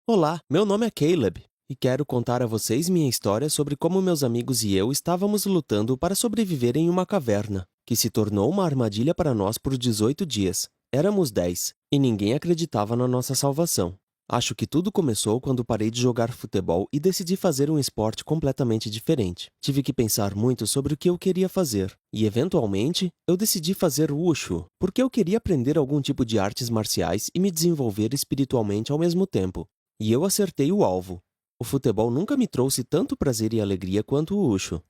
Olá, meu nome é Caleb e quero contar a vocês minha história sobre como meus amigos e eu estávamos lutando para sobreviver em uma caverna, que se tornou uma armadilha para nós por 18 dias. Éramos 10 e ninguém acreditava na nossa salvação. Acho que tudo começou quando parei de jogar futebol e decidi fazer um esporte completamente diferente. Tive que pensar muito sobre o que eu queria fazer e, eventualmente, eu decidi fazer Wushu, porque eu queria aprender algum tipo de artes marciais e me desenvolver espiritualmente ao mesmo tempo. E eu acertei o alvo. O futebol nunca me trouxe tanto prazer e alegria quanto o Wushu.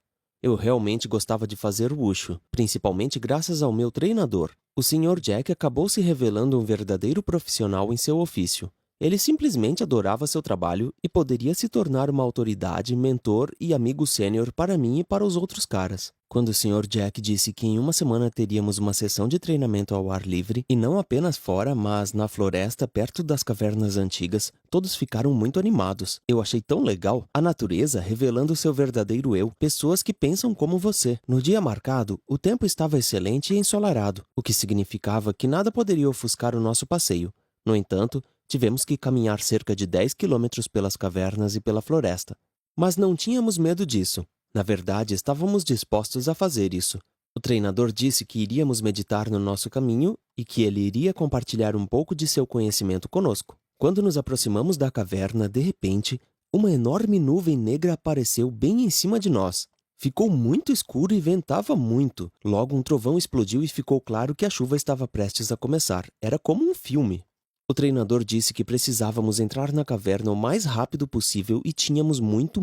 Eu realmente gostava de fazer Wushu, principalmente graças ao meu treinador. O Sr. Jack acabou se revelando um verdadeiro profissional em seu ofício. Ele simplesmente adorava seu trabalho e poderia se tornar uma autoridade, mentor e amigo sênior para mim e para os outros caras. Quando o Sr. Jack disse que em uma semana teríamos uma sessão de treinamento ao ar livre, e não apenas fora, mas na floresta perto das cavernas antigas, todos ficaram muito animados. Eu achei tão legal a natureza revelando seu verdadeiro eu, pessoas que pensam como você. No dia marcado, o tempo estava excelente e ensolarado, o que significava que nada poderia ofuscar o nosso passeio. No entanto, tivemos que caminhar cerca de 10 quilômetros pelas cavernas e pela floresta. Mas não tínhamos medo disso. Na verdade, estávamos dispostos a fazer isso. O treinador disse que iríamos meditar no nosso caminho e que ele iria compartilhar um pouco de seu conhecimento conosco. Quando nos aproximamos da caverna, de repente, uma enorme nuvem negra apareceu bem em cima de nós. Ficou muito escuro e ventava muito. Logo, um trovão explodiu e ficou claro que a chuva estava prestes a começar. Era como um filme. O treinador disse que precisávamos entrar na caverna o mais rápido possível e tínhamos muito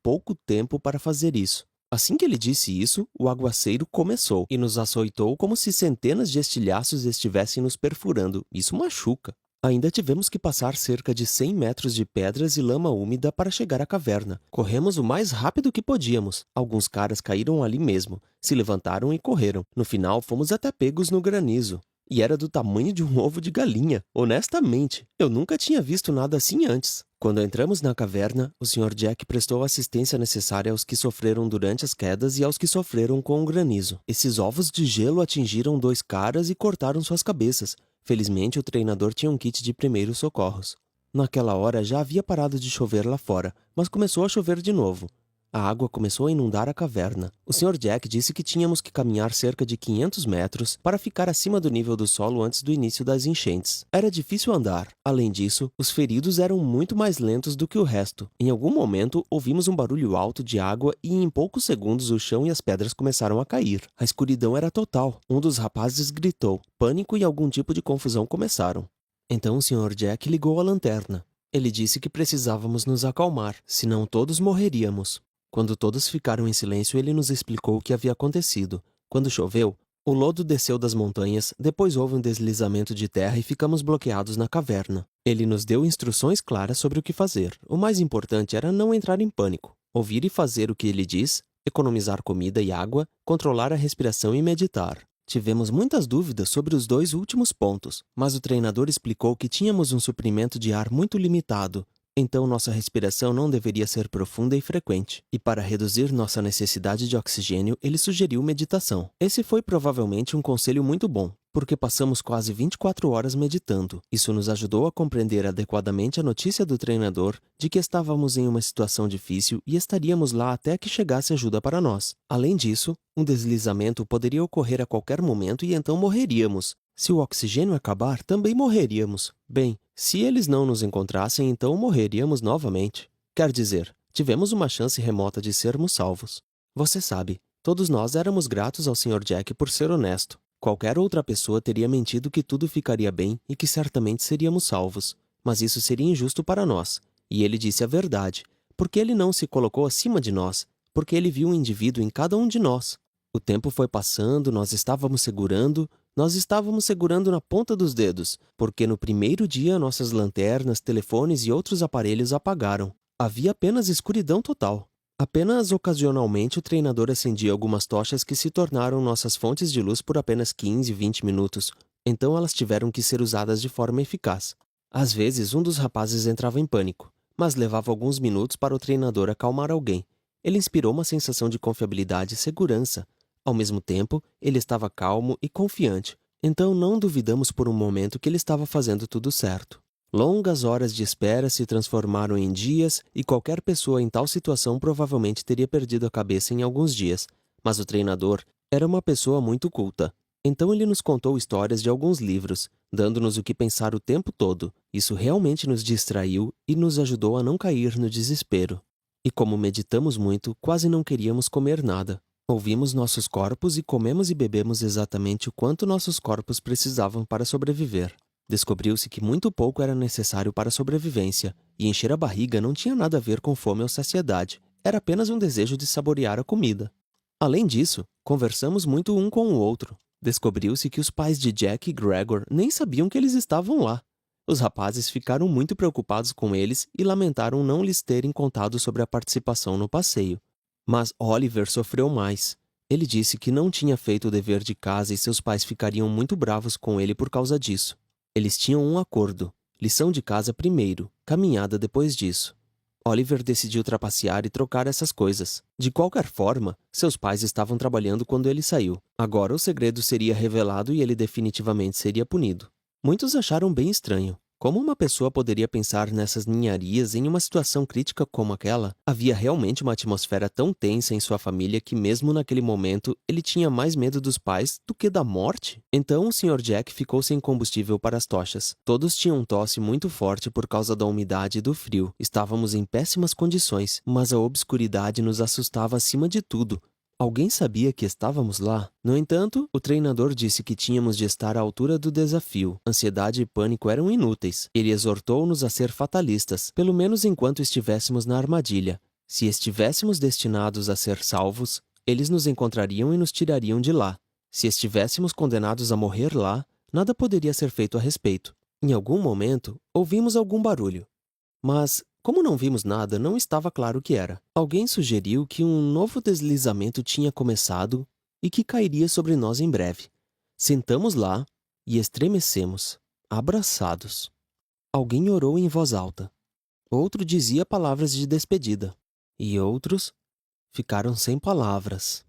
pouco tempo para fazer isso. Assim que ele disse isso, o aguaceiro começou e nos açoitou como se centenas de estilhaços estivessem nos perfurando. Isso machuca. Ainda tivemos que passar cerca de 100 metros de pedras e lama úmida para chegar à caverna. Corremos o mais rápido que podíamos. Alguns caras caíram ali mesmo, se levantaram e correram. No final, fomos até pegos no granizo. E era do tamanho de um ovo de galinha. Honestamente, eu nunca tinha visto nada assim antes. Quando entramos na caverna, o Sr. Jack prestou a assistência necessária aos que sofreram durante as quedas e aos que sofreram com o granizo. Esses ovos de gelo atingiram 2 caras e cortaram suas cabeças. Felizmente, o treinador tinha um kit de primeiros socorros. Naquela hora, já havia parado de chover lá fora, mas começou a chover de novo. A água começou a inundar a caverna. O Sr. Jack disse que tínhamos que caminhar cerca de 500 metros para ficar acima do nível do solo antes do início das enchentes. Era difícil andar. Além disso, os feridos eram muito mais lentos do que o resto. Em algum momento, ouvimos um barulho alto de água e em poucos segundos o chão e as pedras começaram a cair. A escuridão era total. Um dos rapazes gritou. Pânico e algum tipo de confusão começaram. Então o Sr. Jack ligou a lanterna. Ele disse que precisávamos nos acalmar, senão todos morreríamos. Quando todos ficaram em silêncio, ele nos explicou o que havia acontecido. Quando choveu, o lodo desceu das montanhas, depois houve um deslizamento de terra e ficamos bloqueados na caverna. Ele nos deu instruções claras sobre o que fazer. O mais importante era não entrar em pânico, ouvir e fazer o que ele diz, economizar comida e água, controlar a respiração e meditar. Tivemos muitas dúvidas sobre os 2 últimos pontos, mas o treinador explicou que tínhamos um suprimento de ar muito limitado. Então, nossa respiração não deveria ser profunda e frequente. E para reduzir nossa necessidade de oxigênio, ele sugeriu meditação. Esse foi provavelmente um conselho muito bom, porque passamos quase 24 horas meditando. Isso nos ajudou a compreender adequadamente a notícia do treinador de que estávamos em uma situação difícil e estaríamos lá até que chegasse ajuda para nós. Além disso, um deslizamento poderia ocorrer a qualquer momento e então morreríamos. Se o oxigênio acabar, também morreríamos. Bem, se eles não nos encontrassem, então morreríamos novamente. Quer dizer, tivemos uma chance remota de sermos salvos. Você sabe, todos nós éramos gratos ao Sr. Jack por ser honesto. Qualquer outra pessoa teria mentido que tudo ficaria bem e que certamente seríamos salvos. Mas isso seria injusto para nós. E ele disse a verdade, porque ele não se colocou acima de nós, porque ele viu um indivíduo em cada um de nós. O tempo foi passando, nós estávamos segurando na ponta dos dedos, porque no primeiro dia nossas lanternas, telefones e outros aparelhos apagaram. Havia apenas escuridão total. Apenas ocasionalmente o treinador acendia algumas tochas que se tornaram nossas fontes de luz por apenas 15, 20 minutos. Então elas tiveram que ser usadas de forma eficaz. Às vezes um dos rapazes entrava em pânico, mas levava alguns minutos para o treinador acalmar alguém. Ele inspirou uma sensação de confiabilidade e segurança. Ao mesmo tempo, ele estava calmo e confiante, então não duvidamos por um momento que ele estava fazendo tudo certo. Longas horas de espera se transformaram em dias e qualquer pessoa em tal situação provavelmente teria perdido a cabeça em alguns dias. Mas o treinador era uma pessoa muito culta. Então ele nos contou histórias de alguns livros, dando-nos o que pensar o tempo todo. Isso realmente nos distraiu e nos ajudou a não cair no desespero. E como meditamos muito, quase não queríamos comer nada. Ouvimos nossos corpos e comemos e bebemos exatamente o quanto nossos corpos precisavam para sobreviver. Descobriu-se que muito pouco era necessário para a sobrevivência, e encher a barriga não tinha nada a ver com fome ou saciedade, era apenas um desejo de saborear a comida. Além disso, conversamos muito um com o outro. Descobriu-se que os pais de Jack e Gregor nem sabiam que eles estavam lá. Os rapazes ficaram muito preocupados com eles e lamentaram não lhes terem contado sobre a participação no passeio. Mas Oliver sofreu mais. Ele disse que não tinha feito o dever de casa e seus pais ficariam muito bravos com ele por causa disso. Eles tinham um acordo. Lição de casa primeiro, caminhada depois disso. Oliver decidiu trapacear e trocar essas coisas. De qualquer forma, seus pais estavam trabalhando quando ele saiu. Agora o segredo seria revelado e ele definitivamente seria punido. Muitos acharam bem estranho. Como uma pessoa poderia pensar nessas ninharias em uma situação crítica como aquela? Havia realmente uma atmosfera tão tensa em sua família que mesmo naquele momento ele tinha mais medo dos pais do que da morte? Então o Sr. Jack ficou sem combustível para as tochas. Todos tinham tosse muito forte por causa da umidade e do frio. Estávamos em péssimas condições, mas a obscuridade nos assustava acima de tudo. Alguém sabia que estávamos lá? No entanto, o treinador disse que tínhamos de estar à altura do desafio. Ansiedade e pânico eram inúteis. Ele exortou-nos a ser fatalistas, pelo menos enquanto estivéssemos na armadilha. Se estivéssemos destinados a ser salvos, eles nos encontrariam e nos tirariam de lá. Se estivéssemos condenados a morrer lá, nada poderia ser feito a respeito. Em algum momento, ouvimos algum barulho. Mas, como não vimos nada, não estava claro o que era. Alguém sugeriu que um novo deslizamento tinha começado e que cairia sobre nós em breve. Sentamos lá e estremecemos, abraçados. Alguém orou em voz alta. Outro dizia palavras de despedida. E outros ficaram sem palavras.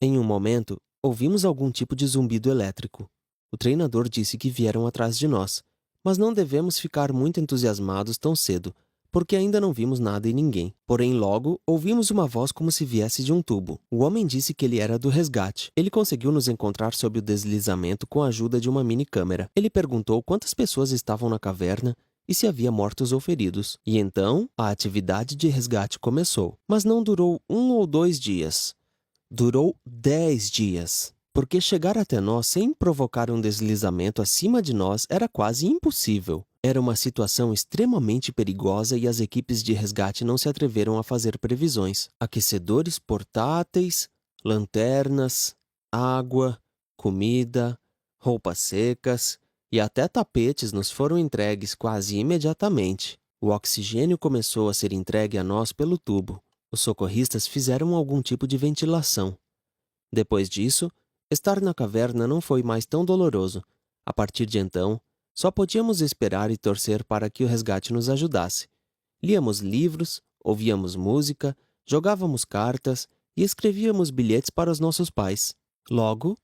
Em um momento, ouvimos algum tipo de zumbido elétrico. O treinador disse que vieram atrás de nós, mas não devemos ficar muito entusiasmados tão cedo, porque ainda não vimos nada e ninguém. Porém, logo, ouvimos uma voz como se viesse de um tubo. O homem disse que ele era do resgate. Ele conseguiu nos encontrar sob o deslizamento com a ajuda de uma mini-câmera. Ele perguntou quantas pessoas estavam na caverna e se havia mortos ou feridos. E então, a atividade de resgate começou. Mas não durou 1 ou 2 dias. Durou 10 dias. Porque chegar até nós sem provocar um deslizamento acima de nós era quase impossível. Era uma situação extremamente perigosa e as equipes de resgate não se atreveram a fazer previsões. Aquecedores portáteis, lanternas, água, comida, roupas secas e até tapetes nos foram entregues quase imediatamente. O oxigênio começou a ser entregue a nós pelo tubo. Os socorristas fizeram algum tipo de ventilação. Depois disso, estar na caverna não foi mais tão doloroso. A partir de então, só podíamos esperar e torcer para que o resgate nos ajudasse. Líamos livros, ouvíamos música, jogávamos cartas e escrevíamos bilhetes para os nossos pais. Logo,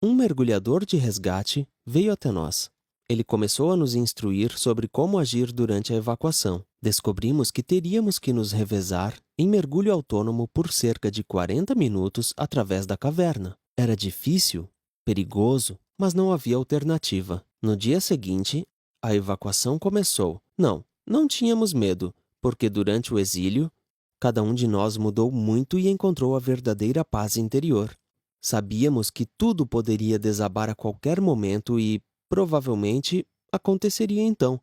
um mergulhador de resgate veio até nós. Ele começou a nos instruir sobre como agir durante a evacuação. Descobrimos que teríamos que nos revezar em mergulho autônomo por cerca de 40 minutos através da caverna. Era difícil, perigoso, mas não havia alternativa. No dia seguinte, a evacuação começou. Não tínhamos medo, porque durante o exílio, cada um de nós mudou muito e encontrou a verdadeira paz interior. Sabíamos que tudo poderia desabar a qualquer momento e, provavelmente, aconteceria então.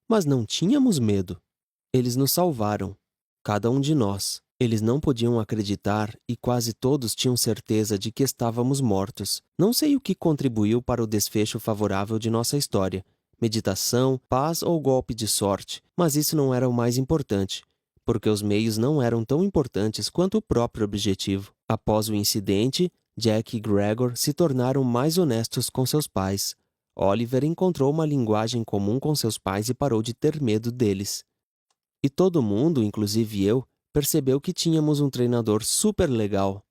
Mas não tínhamos medo. Eles nos salvaram, cada um de nós. Eles não podiam acreditar e quase todos tinham certeza de que estávamos mortos. Não sei o que contribuiu para o desfecho favorável de nossa história. Meditação, paz ou golpe de sorte, mas isso não era o mais importante, porque os meios não eram tão importantes quanto o próprio objetivo. Após o incidente, Jack e Gregor se tornaram mais honestos com seus pais. Oliver encontrou uma linguagem comum com seus pais e parou de ter medo deles. E todo mundo, inclusive eu, percebeu que tínhamos um treinador super legal.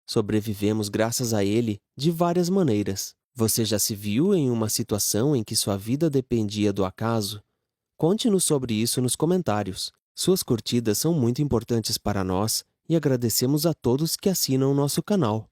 Sobrevivemos graças a ele de várias maneiras. Você já se viu em uma situação em que sua vida dependia do acaso? Conte-nos sobre isso nos comentários. Suas curtidas são muito importantes para nós e agradecemos a todos que assinam nosso canal.